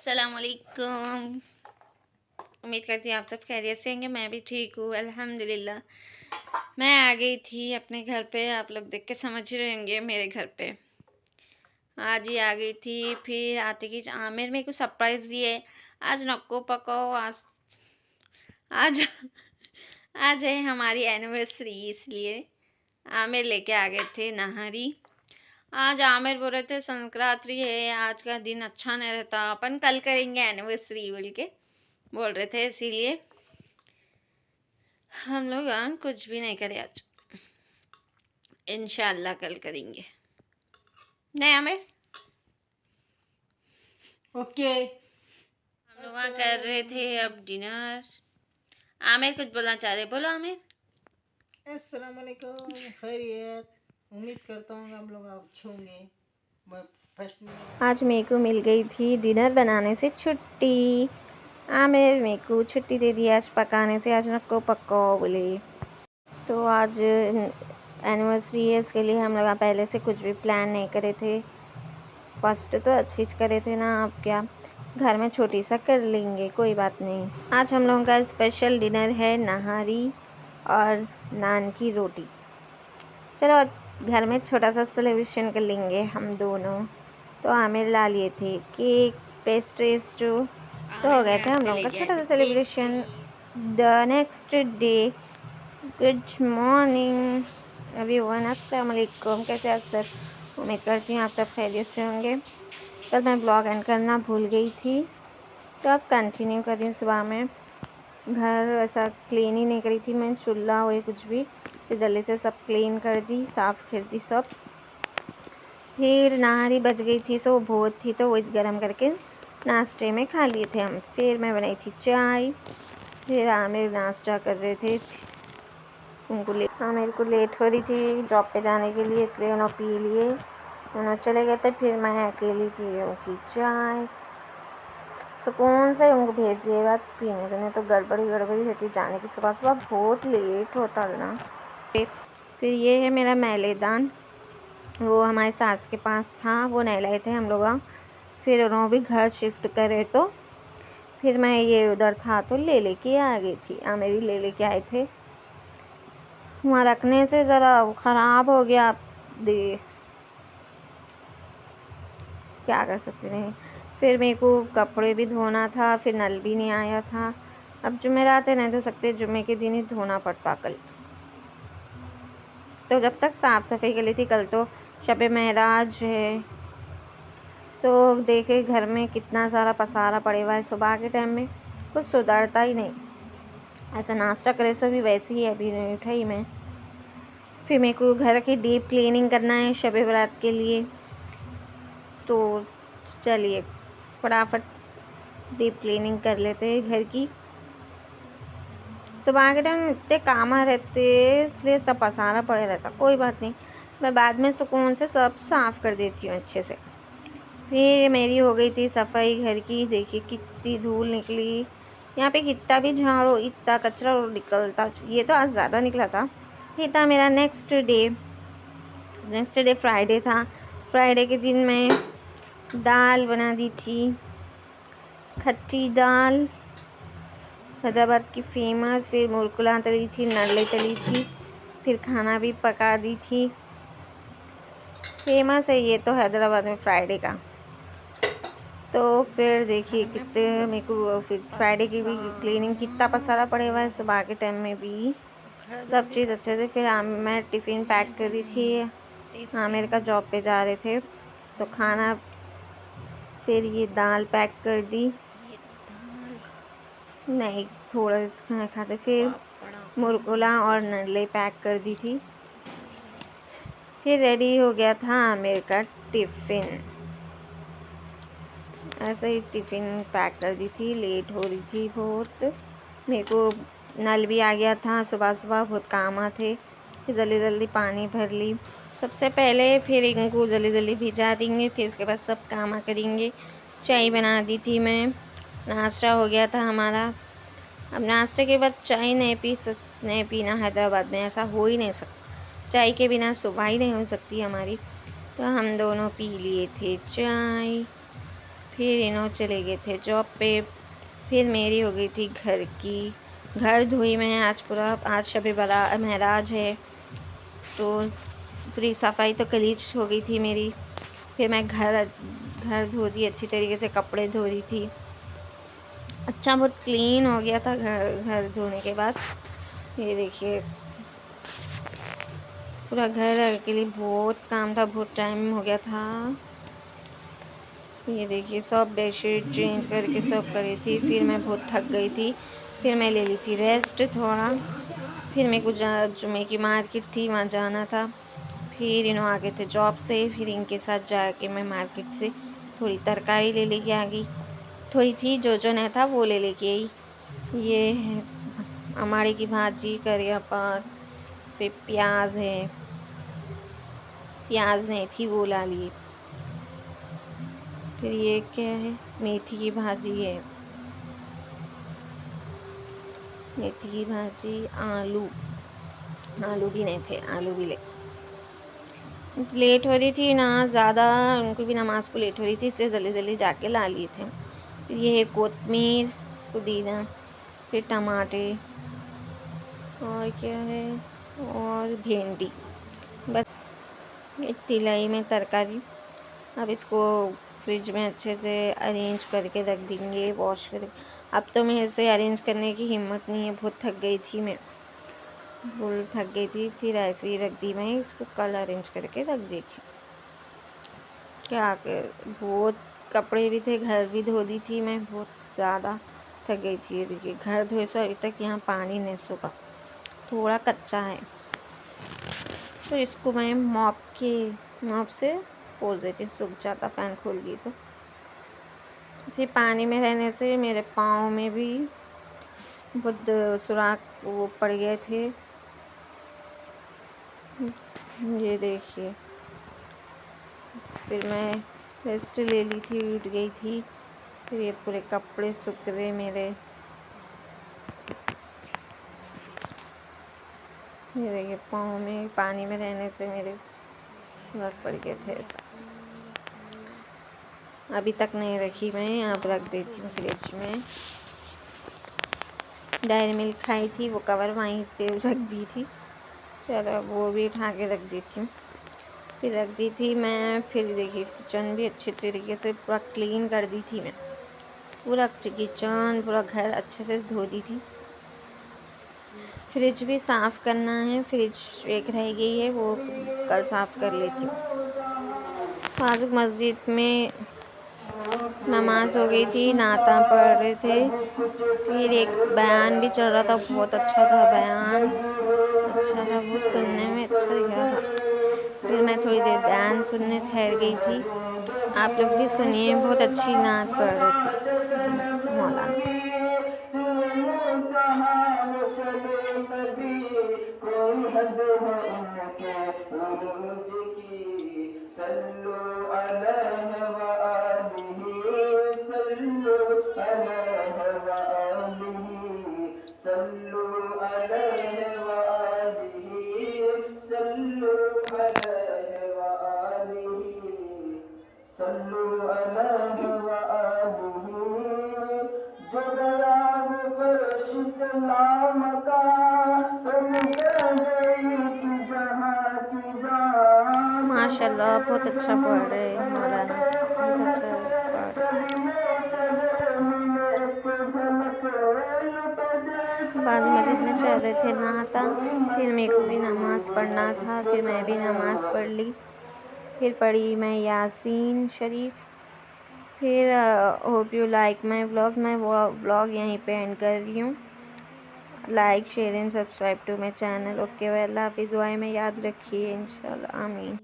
अस्सलाम वालेकुम। उम्मीद करती हूँ आप सब खैरियत से होंगे। मैं भी ठीक हूँ अल्हम्दुलिल्लाह। मैं आ गई थी अपने घर पे, आप लोग देख के समझ ही रहे होंगे मेरे घर पे। आज ही आ गई थी, फिर आते की आमिर मेरे को सरप्राइज़ दिए। आज नक्को पको, आज आज है हमारी एनिवर्सरी, इसलिए आमिर लेके आ गए थे नहारी। आज आमिर बोल रहे थे संक्रांति है, आज का दिन अच्छा नहीं रहता, अपन कल करेंगे एनिवर्सरी बोल के बोल रहे थे, इसीलिए हम लोग कुछ भी नहीं करे आज। इंशाल्लाह कल करेंगे, नहीं आमिर? ओके। हम लोग कर रहे थे अब डिनर। आमिर कुछ बोलना चाह रहे, बोलो आमिर। अस्सलाम वालेकुम, खैरियत। उम्मीद करता हूँ आप लोग अच्छे होंगे। मैं फर्स्ट में आज मेरे को मिल गई थी डिनर बनाने से छुट्टी। आमिर मेरे को छुट्टी दे दी आज पकाने से, आज नक्को पक्को बोले। तो आज एनिवर्सरी है, उसके लिए हम लोग पहले से कुछ भी प्लान नहीं करे थे। फर्स्ट तो अच्छी करे थे ना, अब क्या घर में छोटी सा कर लेंगे, कोई बात नहीं। आज हम लोगों का स्पेशल डिनर है नहारी और नान की रोटी। चलो घर में छोटा सा सेलिब्रेशन कर लेंगे हम दोनों। तो आमिर ला लिए थे केक, पेस्ट्रीज तो हो गया था हम लोगों का छोटा सा celebration. The next day, good morning everyone, अस्सलाम वालेकुम। कैसे आप सब? उम्मीद करती हूँ आप सब खैरियत से होंगे। कल मैं ब्लॉग एंड करना भूल गई थी, तो अब कंटिन्यू कर रही हूँ। सुबह में घर ऐसा क्लीन ही नहीं करी थी मैं, चूल्हा हुए कुछ भी, फिर जल्दी से सब क्लीन कर दी, साफ़ कर दी सब। फिर नहारी बज गई थी, सो बहुत थी तो वही गर्म करके नाश्ते में खा लिए थे हम। फिर मैं बनाई थी चाय, फिर आमिर नाश्ता कर रहे थे। आमिर को लेट हो रही थी जॉब पे जाने के लिए, इसलिए उन्होंने पी लिए, उन्होंने चले गए थे। फिर मैं अकेली पी रही थी चाय, सुकून से उनको भेज दिएगा पीने के, नहीं तो गड़बड़ी रहती जाने की। सुबह सुबह बहुत लेट होता है ना। फिर ये है मेरा मैलेदान, वो हमारे सास के पास था, वो नहीं लाए थे हम लोग। फिर उन्होंने भी घर शिफ्ट करे, तो फिर मैं ये उधर था तो ले लेके आ गई थी। मेरी ले लेके आए थे, वहाँ रखने से ज़रा ख़राब हो गया। दे क्या कर सकते नहीं। फिर मेरे को कपड़े भी धोना था, फिर नल भी नहीं आया था। अब जुमेरात नहीं धो सकते, जुमे के दिन ही धोना पड़ता कल। तो जब तक साफ़ सफाई कर ली थी, कल तो शब महराज है, तो देखे घर में कितना सारा पसारा पड़े हुआ है। सुबह के टाइम में कुछ सुधरता ही नहीं, ऐसा नाश्ता करे सो भी वैसे ही अभी नहीं उठाई मैं। फिर मेरे को घर की डीप क्लीनिंग करना है शब बारात के लिए, तो चलिए फटाफट डीप क्लीनिंग कर लेते हैं घर की। सुबह के टाइम इतने काम रहते, इसलिए सब पसारा पड़े रहता। कोई बात नहीं, मैं बाद में सुकून से सब साफ़ कर देती हूँ अच्छे से। फिर मेरी हो गई थी सफाई घर की। देखिए कितनी धूल निकली, यहाँ पे कितना भी झाड़ो इतना कचरा निकलता। ये तो आज ज़्यादा निकला था। ये था मेरा नेक्स्ट डे फ्राइडे था। फ्राइडे के दिन मैं दाल बना दी थी, खट्टी दाल, हैदराबाद की फेमस। फिर मुरकुला तली थी, नरले तली थी, फिर खाना भी पका दी थी। फेमस है ये तो हैदराबाद में फ्राइडे का। तो फिर देखिए कितने मेरे को फिर फ्राइडे की भी क्लीनिंग, कितना पसारा पड़े हुआ है सुबह के टाइम में भी, सब चीज़ अच्छे से। फिर मैं टिफ़िन पैक कर दी थी, आमिर का जॉब पे जा रहे थे तो खाना। फिर ये दाल पैक कर दी, नहीं थोड़ा खाना खाते। फिर मुरकुला और नरले पैक कर दी थी। फिर रेडी हो गया था आमिर का टिफ़िन। ऐसे ही टिफ़िन पैक कर दी थी, लेट हो रही थी बहुत। मेरे को नल भी आ गया था, सुबह सुबह बहुत काम थे, फिर जल्दी जल्दी पानी भर ली सबसे पहले। फिर इनको जल्दी जल्दी भिजा देंगे, फिर इसके बाद सब काम करेंगे। चाय बना दी थी मैं, नाश्ता हो गया था हमारा। अब नाश्ते के बाद चाय नहीं पीना हैदराबाद में, ऐसा हो ही नहीं सकता। चाय के बिना सुबह ही नहीं हो सकती हमारी, तो हम दोनों पी लिए थे चाय। फिर इन्हों चले गए थे जॉब पे। फिर मेरी हो गई थी घर धोई मैं आज पूरा। आज शब महराज है तो पूरी सफाई तो कल ही हो गई थी मेरी। फिर मैं घर धो रही अच्छी तरीके से, कपड़े धो रही थी। अच्छा बहुत क्लीन हो गया था घर धोने के बाद। ये देखिए पूरा घर के लिए बहुत काम था, बहुत टाइम हो गया था। ये देखिए सब बेडशीट चेंज करके सब करी थी। फिर मैं बहुत थक गई थी, फिर मैं ले ली थी रेस्ट थोड़ा। फिर मेरे को जुमे की मार्केट थी, वहाँ जाना था। फिर इन्हों आ गए थे जॉब से, फिर इनके साथ जाके मैं मार्केट से थोड़ी तरकारी ले लेके आ गई। थोड़ी थी जो नहीं था वो ले लेके आई। ये है अमाड़े की भाजी, करिया पाक, फिर प्याज है, प्याज नहीं थी वो ला लिए। फिर ये क्या है, मेथी की भाजी है, मेथी की भाजी, आलू भी नहीं थे, आलू भी लेट हो रही थी ना ज़्यादा, उनको भी नमाज को लेट हो रही थी, इसलिए जल्दी जल्दी जाके ला लिए थे। फिर ये है कोतमीर, पुदीना, फिर टमाटे और क्या है, और भिंडी, बस एक तिलाई में तरकारी। अब इसको फ्रिज में अच्छे से अरेंज करके रख देंगे, वॉश कर। अब तो मैं इसे अरेंज करने की हिम्मत नहीं है, बहुत थक गई थी मैं, फुल थक गई थी। फिर ऐसे ही रख दी, मैं इसको कल अरेंज करके रख देती। क्या कर, बहुत कपड़े भी थे, घर भी धो दी थी मैं, बहुत ज़्यादा थक गई थी। ये देखिए घर धोए सो अभी तक यहाँ पानी नहीं सूखा, थोड़ा कच्चा है। तो इसको मैं मॉप से पोंछ देती हूँ, सूख जाता फ़ैन खोल दी तो। फिर पानी में रहने से मेरे पाँव में भी बहुत सुराख वो पड़ गए थे। ये देखिए फिर मैं रेस्ट ले ली थी, उठ गई थी। फिर ये पूरे कपड़े सूख रहे मेरे। ये देखिए पाँव में पानी में रहने से मेरे सुराख पड़ गए थे ऐसा। अभी तक नहीं रखी मैं, अब रख देती हूँ फ्रिज में। डेयरी मिल्क खाई थी, वो कवर वहीं पे रख दी थी, चलो वो भी उठा के रख देती हूँ। फिर रख दी थी मैं। फिर देखिए किचन भी अच्छे तरीके से पूरा क्लीन कर दी थी मैं, पूरा किचन पूरा घर अच्छे से धो दी थी। फ्रिज भी साफ़ करना है, फ्रिज एक रह गई है, वो कल साफ़ कर लेती हूँ। आज मस्जिद में नमाज हो गई थी, नाता पढ़ रहे थे। फिर एक बयान भी चल रहा था, बहुत अच्छा था बयान, अच्छा था, बहुत सुनने में अच्छा दिख रहा था। फिर मैं थोड़ी देर बयान सुनने ठहर गई थी। आप लोग भी सुनिए, बहुत अच्छी नात पढ़ रहे थे मौलाना। माशाल्लाह बहुत अच्छा पढ़ रहे हैं मौलाना, बहुत अच्छा पढ़ बाद मस्जिद में चल रहे थे नहाता। फिर मेरे को भी नमाज़ पढ़ना था, फिर मैं भी नमाज़ पढ़ ली। फिर पढ़ी मैं यासीन शरीफ। फिर hope you like my vlog. मैं व्लॉग यहीं पे एंड कर रही हूँ। Like share and subscribe to my channel. Okay, अल्लाह हाफिज़। दुआएं में याद रखिए, इंशाल्लाह, आमीन।